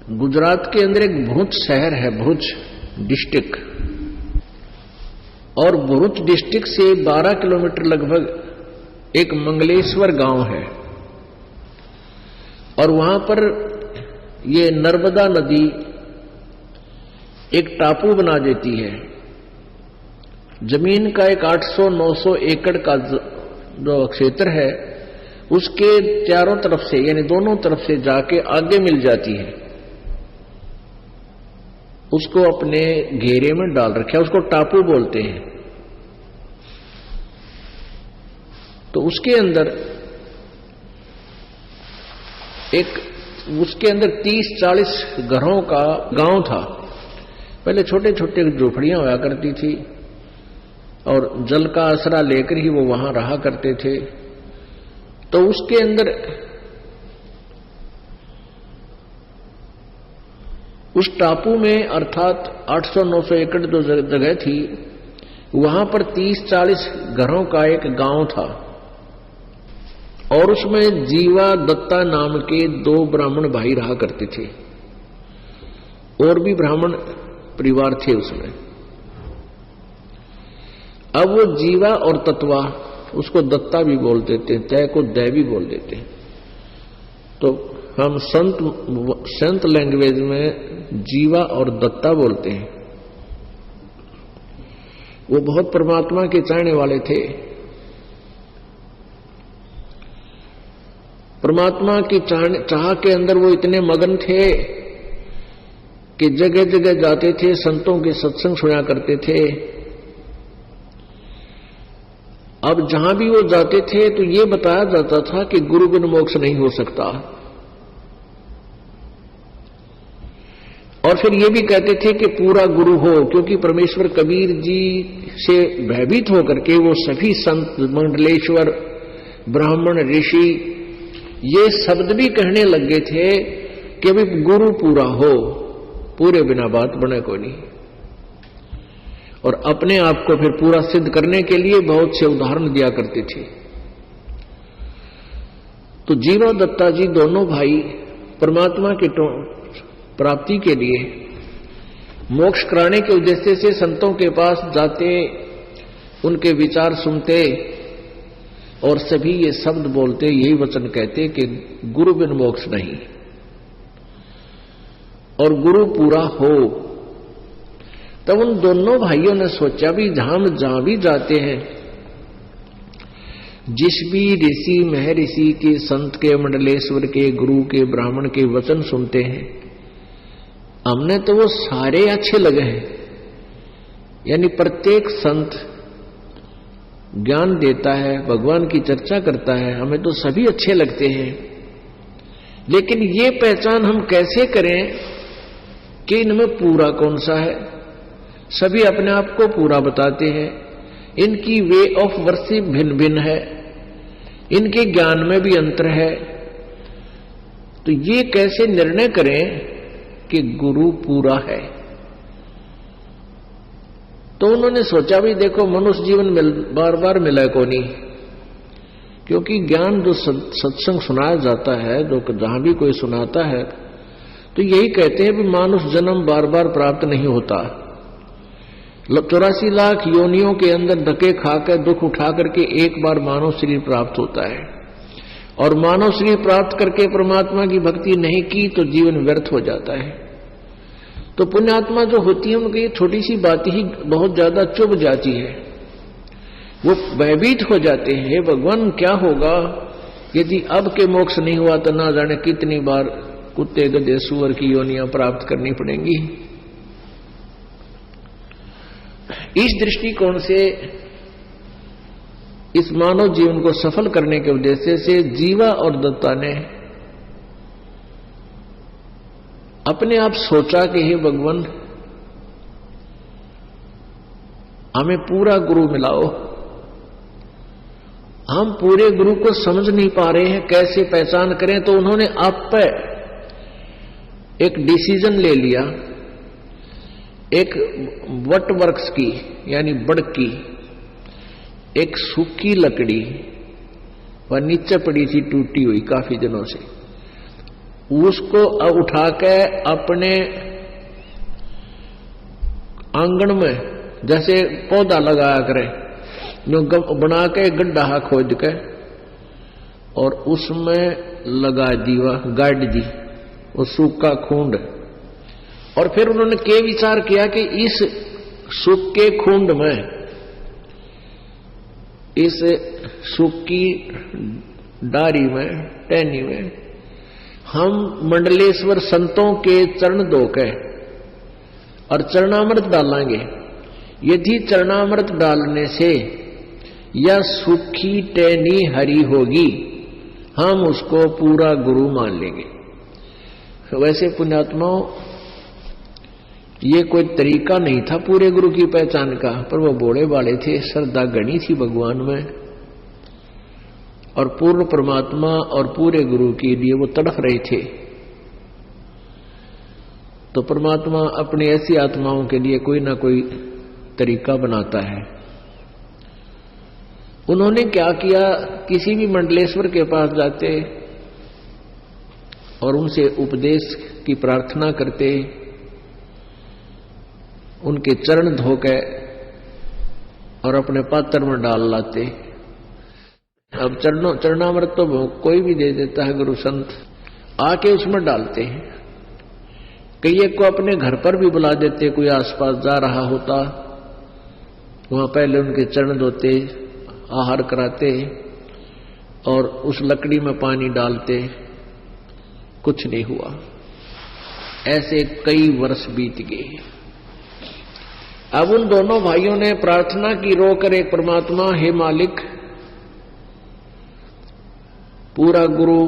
गुजरात के अंदर एक भरूच शहर है, भरूच डिस्ट्रिक्ट, और भरूच डिस्ट्रिक्ट से 12 किलोमीटर लगभग एक मंगलेश्वर गांव है, और वहां पर ये नर्मदा नदी एक टापू बना देती है। जमीन का एक 800-900 एकड़ का जो क्षेत्र है, उसके चारों तरफ से यानी दोनों तरफ से जाके आगे मिल जाती है, उसको अपने घेरे में डाल रखा है, उसको टापू बोलते हैं। तो उसके अंदर 30-40 घरों का गांव था। पहले छोटे छोटे झोपड़ियां हुआ करती थी और जल का आसरा लेकर ही वो वहां रहा करते थे। तो उसके अंदर उस टापू में अर्थात 800-900 एकड़ जो जगह थी, वहां पर 30-40 घरों का एक गांव था, और उसमें जीवा दत्ता नाम के 2 ब्राह्मण भाई रहा करते थे, और भी ब्राह्मण परिवार थे उसमें। अब वो जीवा और तत्वा, उसको दत्ता भी बोल देते, तय को दय भी बोल देते। तो हम संत लैंग्वेज में जीवा और दत्ता बोलते हैं। वो बहुत परमात्मा के चाहने वाले थे। परमात्मा की चाह के अंदर वो इतने मगन थे कि जगह जगह जाते थे, संतों के सत्संग सुना करते थे। अब जहां भी वो जाते थे तो ये बताया जाता था कि गुरु बिन मोक्ष नहीं हो सकता, और फिर ये भी कहते थे कि पूरा गुरु हो, क्योंकि परमेश्वर कबीर जी से भयभीत होकर के वो सभी संत, मंडलेश्वर, ब्राह्मण, ऋषि ये शब्द भी कहने लग गए थे कि अभी गुरु पूरा हो, पूरे बिना बात बने कोई नहीं। और अपने आप को फिर पूरा सिद्ध करने के लिए बहुत से उदाहरण दिया करते थे। तो जीवा दत्ता जी दोनों भाई परमात्मा के प्राप्ति के लिए, मोक्ष कराने के उद्देश्य से संतों के पास जाते, उनके विचार सुनते, और सभी ये शब्द बोलते, यही वचन कहते कि गुरु बिन मोक्ष नहीं, और गुरु पूरा हो। तब उन दोनों भाइयों ने सोचा भी जहां भी जाते हैं, जिस भी ऋषि, महर्षि के, संत के, मंडलेश्वर के, गुरु के, ब्राह्मण के वचन सुनते हैं, हमने तो वो सारे अच्छे लगे हैं। यानी प्रत्येक संत ज्ञान देता है, भगवान की चर्चा करता है, हमें तो सभी अच्छे लगते हैं। लेकिन ये पहचान हम कैसे करें कि इनमें पूरा कौन सा है? सभी अपने आप को पूरा बताते हैं, इनकी वे ऑफ वर्शिप भिन्न भिन्न है, इनके ज्ञान में भी अंतर है। तो ये कैसे निर्णय करें कि गुरु पूरा है? तो उन्होंने सोचा भी देखो, मनुष्य जीवन बार बार मिला को नहीं, क्योंकि ज्ञान जो सत्संग सुनाया जाता है, जो जहां भी कोई सुनाता है, तो यही कहते हैं कि मानुष जन्म बार बार प्राप्त नहीं होता। 84 लाख योनियों के अंदर धक्के खाकर, दुख उठा करके एक बार मानव शरीर प्राप्त होता है, और मानव शरीर प्राप्त करके परमात्मा की भक्ति नहीं की तो जीवन व्यर्थ हो जाता है। तो पुण्यात्मा जो होती है, उनकी छोटी सी बात ही बहुत ज्यादा चुभ जाती है, वो भयभीत हो जाते हैं, हे भगवान क्या होगा यदि अब के मोक्ष नहीं हुआ तो ना जाने कितनी बार कुत्ते, गधे, सुअर की योनियां प्राप्त करनी पड़ेंगी। इस दृष्टिकोण से इस मानव जीवन को सफल करने के उद्देश्य से जीवा और दत्ता ने अपने आप सोचा कि हे भगवान, हमें पूरा गुरु मिलाओ। हम पूरे गुरु को समझ नहीं पा रहे हैं, कैसे पहचान करें? तो उन्होंने आप पर एक डिसीजन ले लिया। एक वट वृक्ष की यानी बड़ की एक सूखी लकड़ी वह नीचे पड़ी थी, टूटी हुई काफी दिनों से, उसको उठा के अपने आंगन में जैसे पौधा लगाया करे, जो बना के गड्ढा खोद के और उसमें लगा दीवा गाड़ दी वो सूखा खूंड। और फिर उन्होंने के विचार किया कि इस सूखे खूंड में, इस सूखी डारी में, टहनी में हम मंडलेश्वर संतों के चरण धोके और चरणामृत डालेंगे। यदि चरणामृत डालने से यह सूखी टहनी हरी होगी, हम उसको पूरा गुरु मान लेंगे। वैसे पुण्यात्माओं, ये कोई तरीका नहीं था पूरे गुरु की पहचान का, पर वो बोले वाले थे, श्रद्धा गणी थी भगवान में, और पूर्ण परमात्मा और पूरे गुरु के लिए वो तड़फ रहे थे। तो परमात्मा अपनी ऐसी आत्माओं के लिए कोई ना कोई तरीका बनाता है। उन्होंने क्या किया, किसी भी मंडलेश्वर के पास जाते और उनसे उपदेश की प्रार्थना करते, उनके चरण धोके और अपने पात्र में डाल लाते। अब चरणामृत तो कोई भी दे देता है गुरु संत, आके उसमें डालते हैं। कई एक को अपने घर पर भी बुला देते, कोई आसपास जा रहा होता, वहां पहले उनके चरण धोते, आहार कराते और उस लकड़ी में पानी डालते, कुछ नहीं हुआ। ऐसे कई वर्ष बीत गए। अब उन दोनों भाइयों ने प्रार्थना की रोकर एक परमात्मा, हे मालिक, पूरा गुरु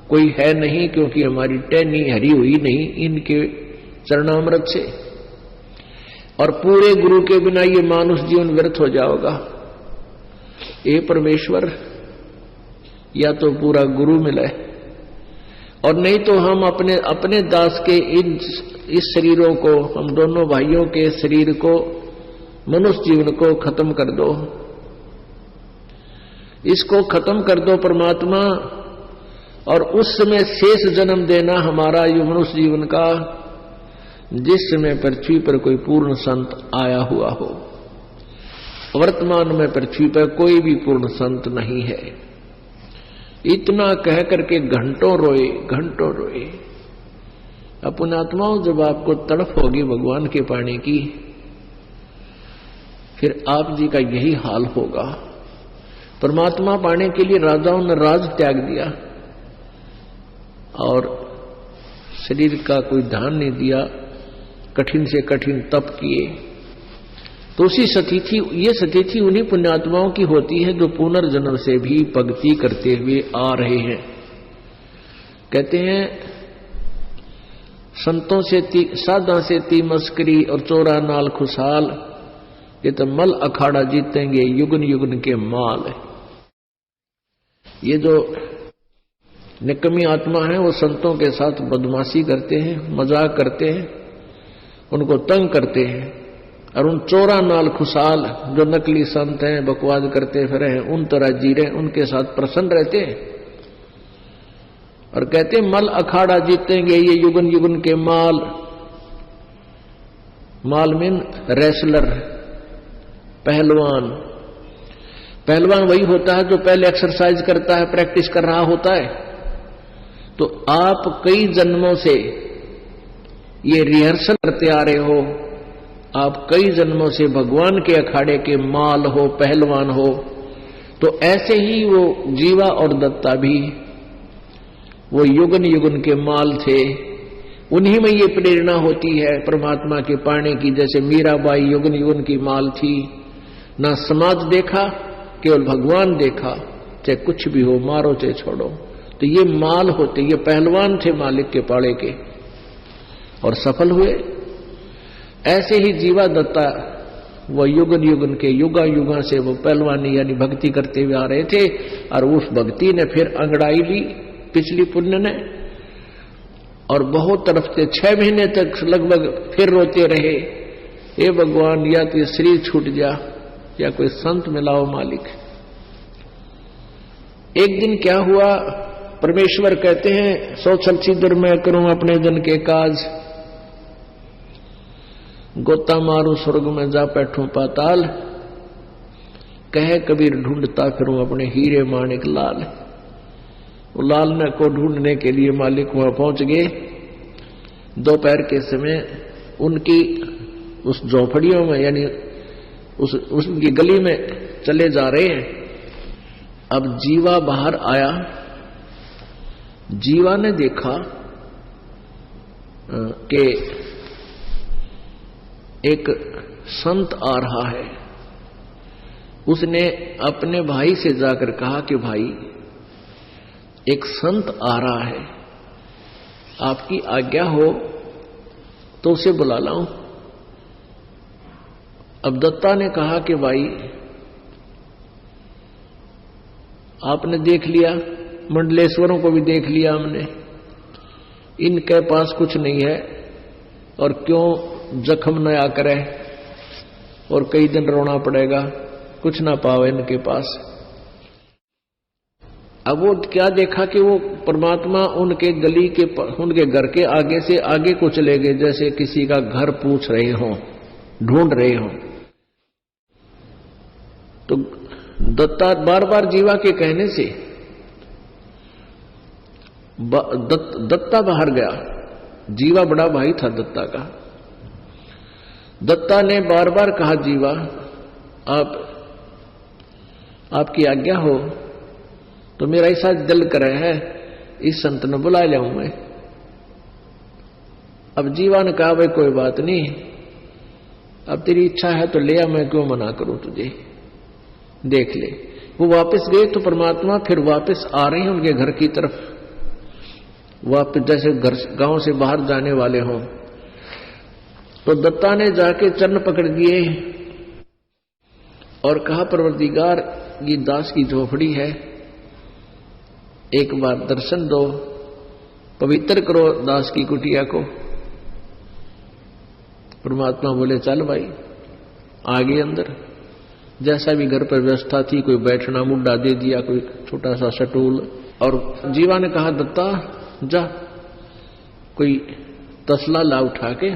कोई है नहीं, क्योंकि हमारी टहनी हरी हुई नहीं इनके चरणामृत से, और पूरे गुरु के बिना ये मानुष जीवन व्यर्थ हो जाएगा। ये परमेश्वर, या तो पूरा गुरु मिले और नहीं तो हम अपने दास के इस शरीरों को, हम दोनों भाइयों के शरीर को, मनुष्य जीवन को खत्म कर दो, इसको खत्म कर दो परमात्मा, और उस समय शेष जन्म देना हमारा ये मनुष्य जीवन का, जिस समय पृथ्वी पर कोई पूर्ण संत आया हुआ हो। वर्तमान में पृथ्वी पर कोई भी पूर्ण संत नहीं है। इतना कह करके घंटों रोए, घंटों रोए। अपने आत्माओं, जब आपको तड़प होगी भगवान के पाने की, फिर आप जी का यही हाल होगा। परमात्मा पाने के लिए राजाओं ने राज त्याग दिया और शरीर का कोई ध्यान नहीं दिया, कठिन से कठिन तप किए। तो उसी सतिथि, ये सतिथि उन्हीं पुण्यात्माओं की होती है जो पुनर्जन्म से भी भक्ति करते हुए आ रहे हैं। कहते हैं, संतों से साधा से ती मस्करी और चोरा नाल खुशहाल, ये तो मल अखाड़ा जीतेंगे युगन युगन के माल। ये जो निकम्मी आत्मा है वो संतों के साथ बदमाशी करते हैं, मजाक करते हैं, उनको तंग करते हैं, और उन चोरा नाल खुशहाल जो नकली संत हैं, बकवाद करते फिर हैं, उन तरह जी रहे, उनके साथ प्रसन्न रहते हैं और कहते मल अखाड़ा जीतेंगे ये युगन युगन के माल। माल मीन रेसलर, पहलवान। पहलवान वही होता है जो पहले एक्सरसाइज करता है, प्रैक्टिस कर रहा होता है। तो आप कई जन्मों से ये रिहर्सल करते आ रहे हो, आप कई जन्मों से भगवान के अखाड़े के माल हो, पहलवान हो। तो ऐसे ही वो जीवा और दत्ता भी वो युगन युगन के माल थे। उन्हीं में ये प्रेरणा होती है परमात्मा के पाने की। जैसे मीराबाई युगन युगन की माल थी, ना समाज देखा, केवल भगवान देखा, चाहे कुछ भी हो, मारो चाहे छोड़ो। तो ये माल होते, ये पहलवान थे मालिक के पाड़े के और सफल हुए। ऐसे ही जीवा दत्ता वो युगन युगन के युगा युगा से वो पहलवानी यानी भक्ति करते हुए आ रहे थे, और उस भक्ति ने फिर अंगड़ाई ली पिछली पुण्य ने, और बहुत तरफ से 6 महीने तक लगभग फिर रोते रहे, हे भगवान, या तो शरीर छूट जा या कोई संत मिलाओ मालिक। एक दिन क्या हुआ, परमेश्वर कहते हैं, सो छल छिद्र मैं करूं अपने जन के काज, गोता मारू स्वर्ग में जा बैठूं पाताल, कहे कबीर ढूंढता फिरूं अपने हीरे माणिक लाल। वो लाल न को ढूंढने के लिए मालिक वहां पहुंच गए। दोपहर के समय उनकी उस झोपड़ियों में यानी उनकी गली में चले जा रहे हैं। अब जीवा बाहर आया। जीवा ने देखा कि एक संत आ रहा है। उसने अपने भाई से जाकर कहा कि भाई एक संत आ रहा है, आपकी आज्ञा हो तो उसे बुला लाऊं। अब दत्ता ने कहा कि भाई आपने देख लिया, मंडलेश्वरों को भी देख लिया हमने, इनके पास कुछ नहीं है और क्यों जख्म नया करे और कई दिन रोना पड़ेगा, कुछ ना पावे इनके पास। अब वो क्या देखा कि वो परमात्मा उनके गली के उनके घर के आगे से आगे को चले गए, जैसे किसी का घर पूछ रहे हों, ढूंढ रहे हों। तो दत्ता बार बार जीवा के कहने से दत्ता बाहर गया। जीवा बड़ा भाई था दत्ता का। दत्ता ने बार बार कहा, जीवा आपकी आज्ञा हो तो मेरा ऐसा दिल करे है इस संत ने बुला लाऊं मैं। अब जीवा ने कहा, भाई कोई बात नहीं, अब तेरी इच्छा है तो ले आ, मैं क्यों मना करूं तुझे, देख ले। वो वापस गए तो परमात्मा फिर वापस आ रहे हैं उनके घर की तरफ, वापस जैसे घर गांव से बाहर जाने वाले हों। तो दत्ता ने जाके चरण पकड़ दिए और कहा, परवरदिगार ये दास की झोपड़ी है, एक बार दर्शन दो, पवित्र करो दास की कुटिया को। परमात्मा बोले, चल भाई। आगे अंदर जैसा भी घर पर व्यवस्था थी, कोई बैठना मुड्डा दे दिया, कोई छोटा सा सटूल। और जीवा ने कहा, दत्ता जा कोई तसला ला उठा के,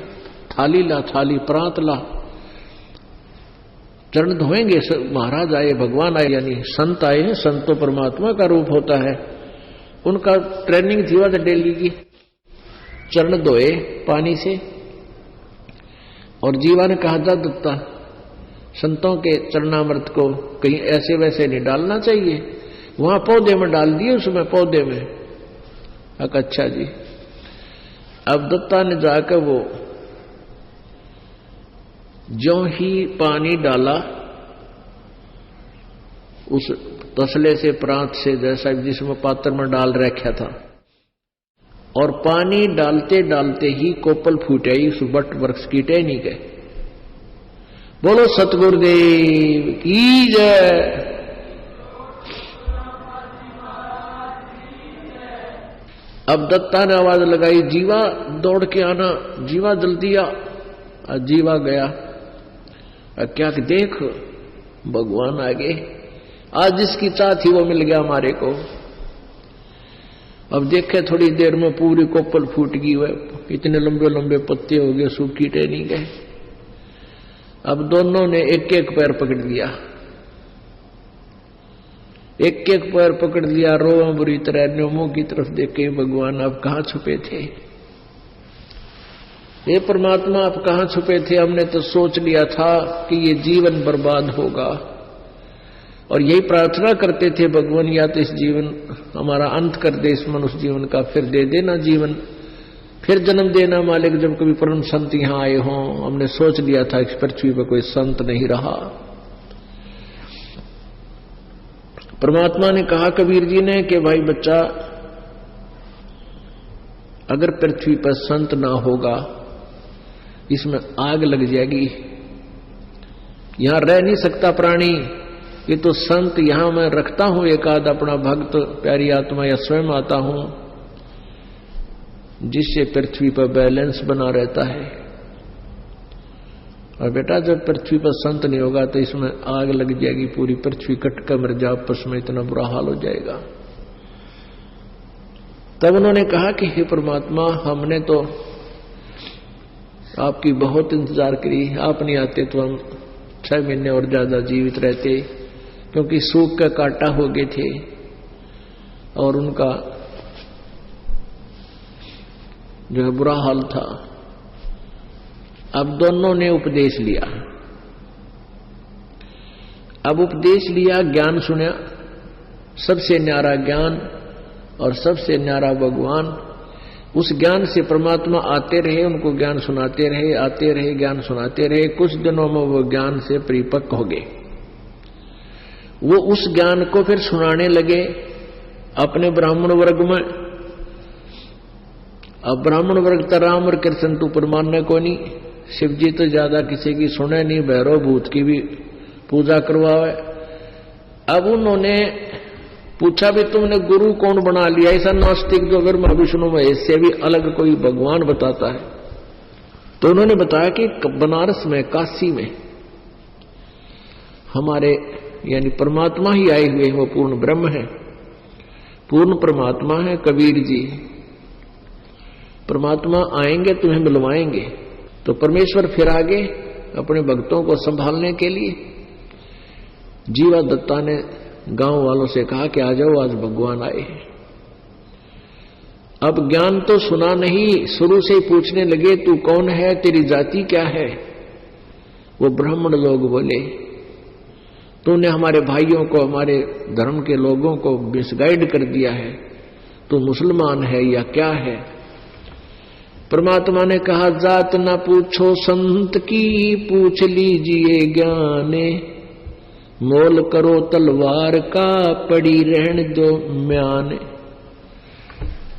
थाली ला, थाली प्रांत ला, चरण धोएंगे। महाराज आए, भगवान आए, यानी संत आए हैं। संत तो परमात्मा का रूप होता है, उनका ट्रेनिंग थी वह डेली की। चरण धोए पानी से और जीवा ने कहा, जा दत्ता संतों के चरणामृत को कहीं ऐसे वैसे नहीं डालना चाहिए, वहां पौधे में डाल दिए, उसमें पौधे में। अच्छा जी। अब दत्ता ने जाकर वो ज्यों ही पानी डाला उस तसले से, प्रांत से, जैसा जिसमें पात्र में डाल रखा था, और पानी डालते डालते ही कोपल फूट आई उस बट वृक्ष की टहनी के। बोलो सतगुरुदेव की जय। अब दत्ता ने आवाज लगाई, जीवा दौड़ के आना, जीवा जल्दी आ। जीवा गया। क्या देख भगवान आगे, आज जिसकी चाह थी वो मिल गया हमारे को। अब देखे थोड़ी देर में पूरी कोपल फूट गई, हुए इतने लंबे लंबे पत्ते हो गए, सूखी टहनी गए। अब दोनों ने एक एक पैर पकड़ लिया, एक एक पैर पकड़ लिया, रोआ बुरी तरह, मुंह की तरफ देखे, भगवान आप कहां छुपे थे, हे परमात्मा आप कहां छुपे थे, हमने तो सोच लिया था कि ये जीवन बर्बाद होगा और यही प्रार्थना करते थे, भगवान या तो इस जीवन हमारा अंत कर दे, इस मनुष्य जीवन का, फिर दे देना जीवन, फिर जन्म देना मालिक, जब कभी परम संत यहां आए हों। हमने सोच लिया था इस पृथ्वी पर कोई संत नहीं रहा। परमात्मा ने कहा कबीर जी ने कि भाई बच्चा, अगर पृथ्वी पर संत ना होगा, इसमें आग लग जाएगी, यहां रह नहीं सकता प्राणी। ये तो संत यहां मैं रखता हूं एक आध अपना भक्त, प्यारी आत्मा, या स्वयं आता हूं, जिससे पृथ्वी पर बैलेंस बना रहता है। और बेटा जब पृथ्वी पर संत नहीं होगा तो इसमें आग लग जाएगी, पूरी पृथ्वी कट कर मर जा, आपस में इतना बुरा हाल हो जाएगा। तब उन्होंने कहा कि हे परमात्मा, हमने तो आपकी बहुत इंतजार करी, आप नहीं आते तो हम 6 महीने और ज्यादा जीवित रहते, क्योंकि सूख का कांटा हो गए थे और उनका जो है बुरा हाल था। अब दोनों ने उपदेश लिया। अब उपदेश लिया, ज्ञान सुना, सबसे न्यारा ज्ञान और सबसे न्यारा भगवान। उस ज्ञान से परमात्मा आते रहे, उनको ज्ञान सुनाते रहे, आते रहे, ज्ञान सुनाते रहे। कुछ दिनों में वो ज्ञान से परिपक्व हो गए। वो उस ज्ञान को फिर सुनाने लगे अपने ब्राह्मण वर्ग में। अब ब्राह्मण वर्ग तो राम और कृष्ण तो परमानने को नहीं, शिव जी तो ज्यादा किसी की सुने नहीं, भैरव भूत की भी पूजा करवावे। अब उन्होंने पूछा भी तुमने गुरु कौन बना लिया, ऐसा नास्तिक जो ब्रह्मा विष्णु में इससे भी अलग कोई भगवान बताता है। तो उन्होंने बताया कि बनारस में, काशी में हमारे यानी परमात्मा ही आए हुए हैं, वो पूर्ण ब्रह्म है, पूर्ण परमात्मा है कबीर जी। परमात्मा आएंगे तुम्हें मिलवाएंगे। तो परमेश्वर फिर आगे अपने भक्तों को संभालने के लिए जीवा दत्ता ने गांव वालों से कहा कि आ जाओ, आज भगवान आए हैं। अब ज्ञान तो सुना नहीं, शुरू से ही पूछने लगे तू कौन है, तेरी जाति क्या है। वो ब्राह्मण लोग बोले तूने हमारे भाइयों को, हमारे धर्म के लोगों को मिसगाइड कर दिया है, तू मुसलमान है या क्या है। परमात्मा ने कहा जात ना पूछो संत की, पूछ लीजिए ज्ञाने, मोल करो तलवार का, पड़ी रहने दो म्याने।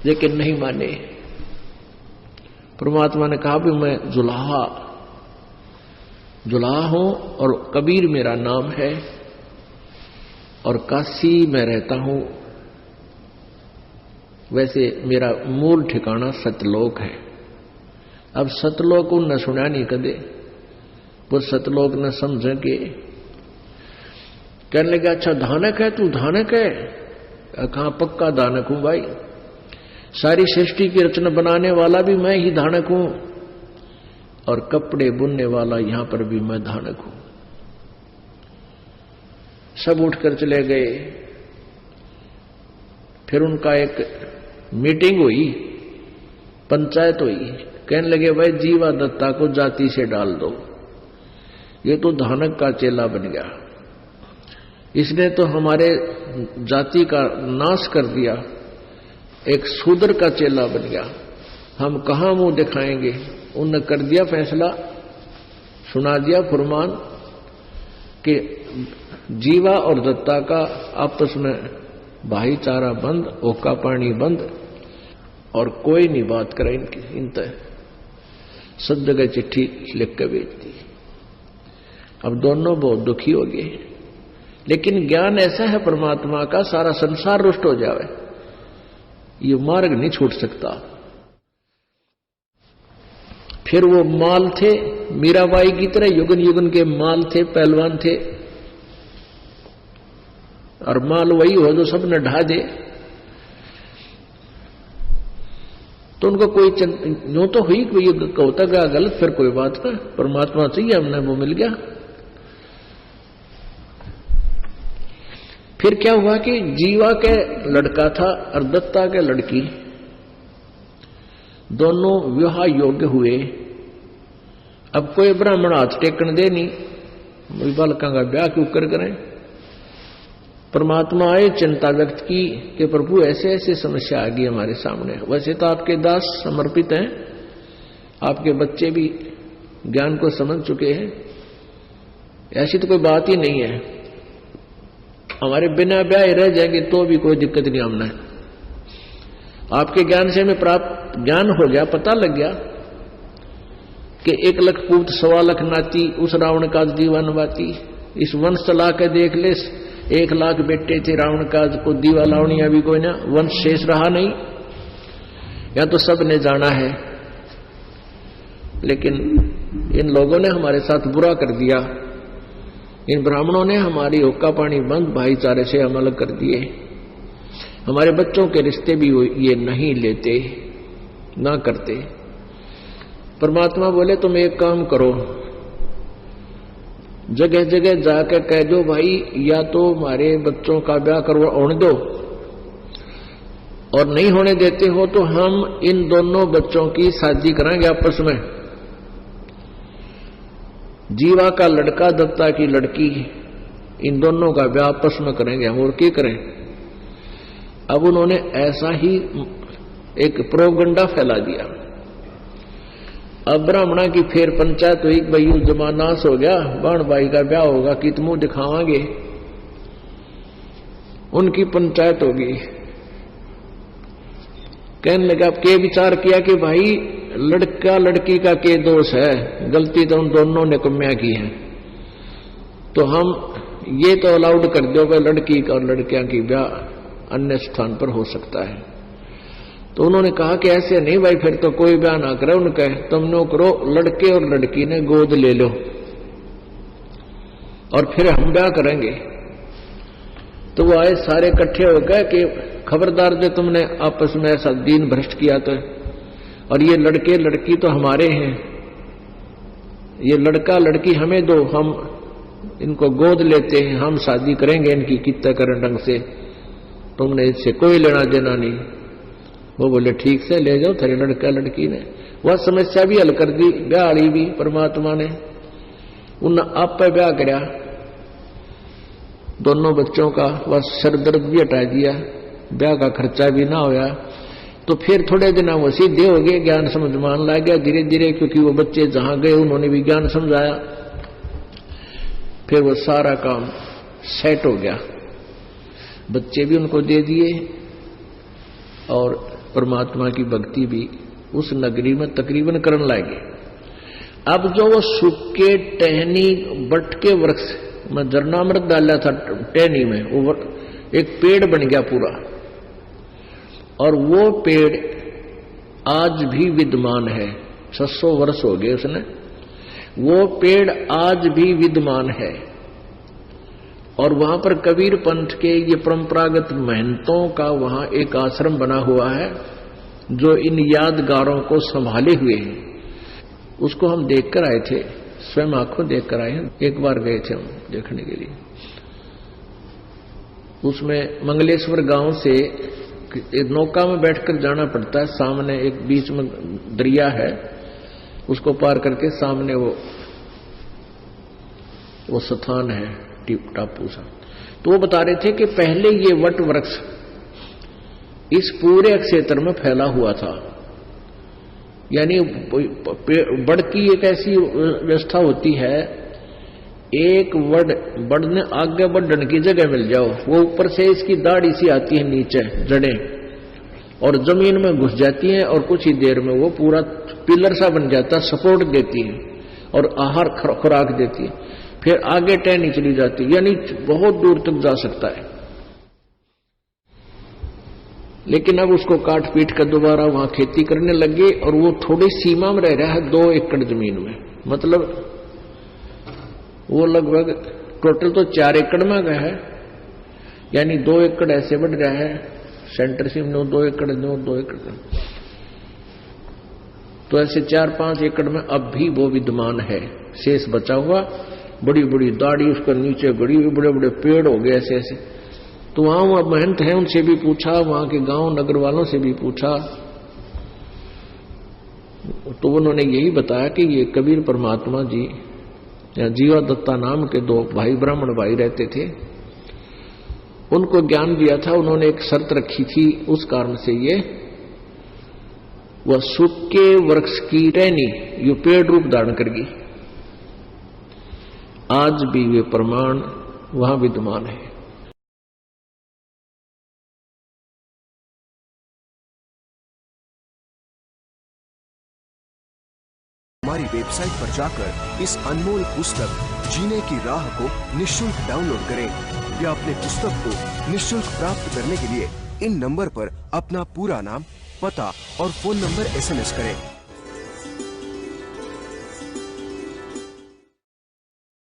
लेकिन नहीं माने। परमात्मा ने कहा भी मैं जुलाहा हूं और कबीर मेरा नाम है और काशी में रहता हूं। वैसे मेरा मूल ठिकाना सतलोक है। अब सतलोक न सुना नहीं कदे, वो सतलोक न समझ के कहने लगा अच्छा धानक है तू, धानक है? कहां पक्का धानक हूं भाई, सारी सृष्टि की रचना बनाने वाला भी मैं ही धानक हूं और कपड़े बुनने वाला यहां पर भी मैं धानक हूं। सब उठकर चले गए। फिर उनका एक मीटिंग हुई, पंचायत हुई। कहने लगे भाई जीवा दत्ता को जाति से डाल दो, ये तो धानक का चेला बन गया, इसने तो हमारे जाति का नाश कर दिया, एक शूद्र का चेला बन गया, हम कहां मुंह दिखाएंगे। उनने कर दिया फैसला, सुना दिया फरमान कि जीवा और दत्ता का आपस में भाईचारा बंद, ओका पानी बंद और कोई नहीं बात करे इनकी। इन तय सब जगह चिट्ठी लिख के भेज दी। अब दोनों बहुत दुखी हो गए। लेकिन ज्ञान ऐसा है परमात्मा का, सारा संसार रुष्ट हो जावे, ये मार्ग नहीं छूट सकता। फिर वो माल थे मीराबाई की तरह, युगन युगन के माल थे, पहलवान थे, और माल वही हो जो सब न ढा दे। तो उनको कोई यूं तो हुई कोई होता गया गलत, फिर कोई बात ना, परमात्मा चाहिए हमने, वो मिल गया। फिर क्या हुआ कि जीवा के लड़का था और दत्ता के लड़की, दोनों विवाह योग्य हुए। अब कोई ब्राह्मण हाथ टेकन दे नहीं, बालका का ब्याह क्यों करें। परमात्मा आए, चिंता व्यक्त की कि प्रभु ऐसे ऐसे समस्या आ गई हमारे सामने। वैसे तो आपके दास समर्पित हैं, आपके बच्चे भी ज्ञान को समझ चुके हैं, ऐसी तो कोई बात ही नहीं है, हमारे बिना ब्याह रह जाएंगे तो भी कोई दिक्कत नहीं। हमने आपके ज्ञान से हमें प्राप्त ज्ञान हो गया, पता लग गया कि 1 लाख पूत 1.25 लाख नाती, उस रावण का दीवान बाती। इस वंश चला के देख ले, 1 लाख बेटे थे रावण का, को दीवा लावणिया भी कोई ना, वंश शेष रहा नहीं, या तो सब ने जाना है। लेकिन इन लोगों ने हमारे साथ बुरा कर दिया, इन ब्राह्मणों ने हमारी हुक्का पानी बंद, भाईचारे से अमल कर दिए। हमारे बच्चों के रिश्ते भी ये नहीं लेते, ना करते। परमात्मा बोले तुम एक काम करो, जगह जगह जाकर कह दो भाई या तो हमारे बच्चों का ब्याह करवाने दो, और नहीं होने देते हो तो हम इन दोनों बच्चों की शादी कराएंगे आपस में। जीवा का लड़का दत्ता की लड़की, इन दोनों का ब्याह आपस में करेंगे हम, और क्या करें। अब उन्होंने ऐसा ही एक प्रोपगंडा फैला दिया। अब ब्राह्मणा की फिर पंचायत हुई, भाई जमानास हो गया, बाण भाई का ब्याह होगा कि तुम दिखावांगे। उनकी पंचायत होगी। कहने लगा, अब के विचार किया कि भाई लड़का लड़की का के दोष है, गलती तो उन दोनों ने कम्या की है, तो हम ये तो अलाउड कर दो कि लड़की का और लड़कियां की ब्याह अन्य स्थान पर हो सकता है। तो उन्होंने कहा कि ऐसे नहीं भाई, फिर तो कोई ब्याह ना करे उनका, तुम नो करो, लड़के और लड़की ने गोद ले लो और फिर हम ब्याह करेंगे। तो वो आए सारे इकट्ठे हो गए कि खबरदार जो तुमने आपस में ऐसा दीन भ्रष्ट किया तो, और ये लड़के लड़की तो हमारे हैं, ये लड़का लड़की हमें दो, हम इनको गोद लेते हैं, हम शादी करेंगे इनकी कितना करें ढंग से, तुमने इससे कोई लेना देना नहीं। वो बोले ठीक से ले जाओ, तेरे लड़का लड़की ने वह समस्या भी हल कर दी, ब्याह आड़ी भी परमात्मा ने। उन्हें आप पे ब्याह कराया, दोनों बच्चों का वह सर दर्द भी हटा दिया, ब्याह का खर्चा भी ना होया। तो फिर थोड़े दिन वो सीधे हो गए, ज्ञान समझ मान ला गया धीरे धीरे, क्योंकि वो बच्चे जहां गए उन्होंने भी ज्ञान समझाया। फिर वो सारा काम सेट हो गया, बच्चे भी उनको दे दिए और परमात्मा की भक्ति भी उस नगरी में तकरीबन करने लगे। अब जो वो सूखे टहनी बट के वृक्ष में जरनामृत डाला था टहनी में, वो एक पेड़ बन गया पूरा, और वो पेड़ आज भी विद्यमान है। 600 वर्ष हो गए उसने, वो पेड़ आज भी विद्यमान है। और वहां पर कबीर पंथ के ये परंपरागत महंतों का वहां एक आश्रम बना हुआ है, जो इन यादगारों को संभाले हुए हैं। उसको हम देखकर आए थे, स्वयं आंखों देखकर आए हैं, एक बार गए थे हम देखने के लिए। उसमें मंगलेश्वर गांव से एक नौका में बैठकर जाना पड़ता है, सामने एक बीच में दरिया है, उसको पार करके सामने वो स्थान है टापू सा। तो वो बता रहे थे कि पहले ये वट वृक्ष इस पूरे क्षेत्र में फैला हुआ था। यानी बड़ की एक ऐसी व्यवस्था होती है, एक बड़ ने आगे बढ़ने की जगह मिल जाओ, वो ऊपर से इसकी दाढ़ी सी आती है नीचे जड़ें, और जमीन में घुस जाती है, और कुछ ही देर में वो पूरा पिलर सा बन जाता, सपोर्ट देती है और आहार खुराक देती है। फिर आगे टहनी चली जाती, यानी बहुत दूर तक जा सकता है। लेकिन अब उसको काट पीट कर दोबारा वहां खेती करने लगे, और वो थोड़ी सीमा में रह रहा है 2 एकड़ जमीन में, मतलब वो लगभग टोटल तो 4 एकड़ में गया है, यानी 2 एकड़ ऐसे बढ़ रहा है, सेंटर से 2 एकड़ 2 एकड़, तो ऐसे 4-5 एकड़ में अब भी वो विद्यमान है, शेष बचा हुआ। बड़ी बड़ी दाढ़ी उसके नीचे गड़ी हुई, बड़े बड़े पेड़ हो गए ऐसे ऐसे। तो वहां वो महंत है, उनसे भी पूछा, वहां के गांव नगर वालों से भी पूछा, तो उन्होंने यही बताया कि ये कबीर परमात्मा जी या जीवा दत्ता नाम के 2 भाई ब्राह्मण भाई रहते थे, उनको ज्ञान दिया था। उन्होंने एक शर्त रखी थी, उस कारण से ये वह सूखे वृक्ष की टहनी ये पेड़ रूप धारण करगी। आज भी वे प्रमाण वहां विद्यमान है। हमारी वेबसाइट पर जाकर इस अनमोल पुस्तक जीने की राह को निःशुल्क डाउनलोड करें, या अपने पुस्तक को निःशुल्क प्राप्त करने के लिए इन नंबर पर अपना पूरा नाम, पता और फोन नंबर SMS करें।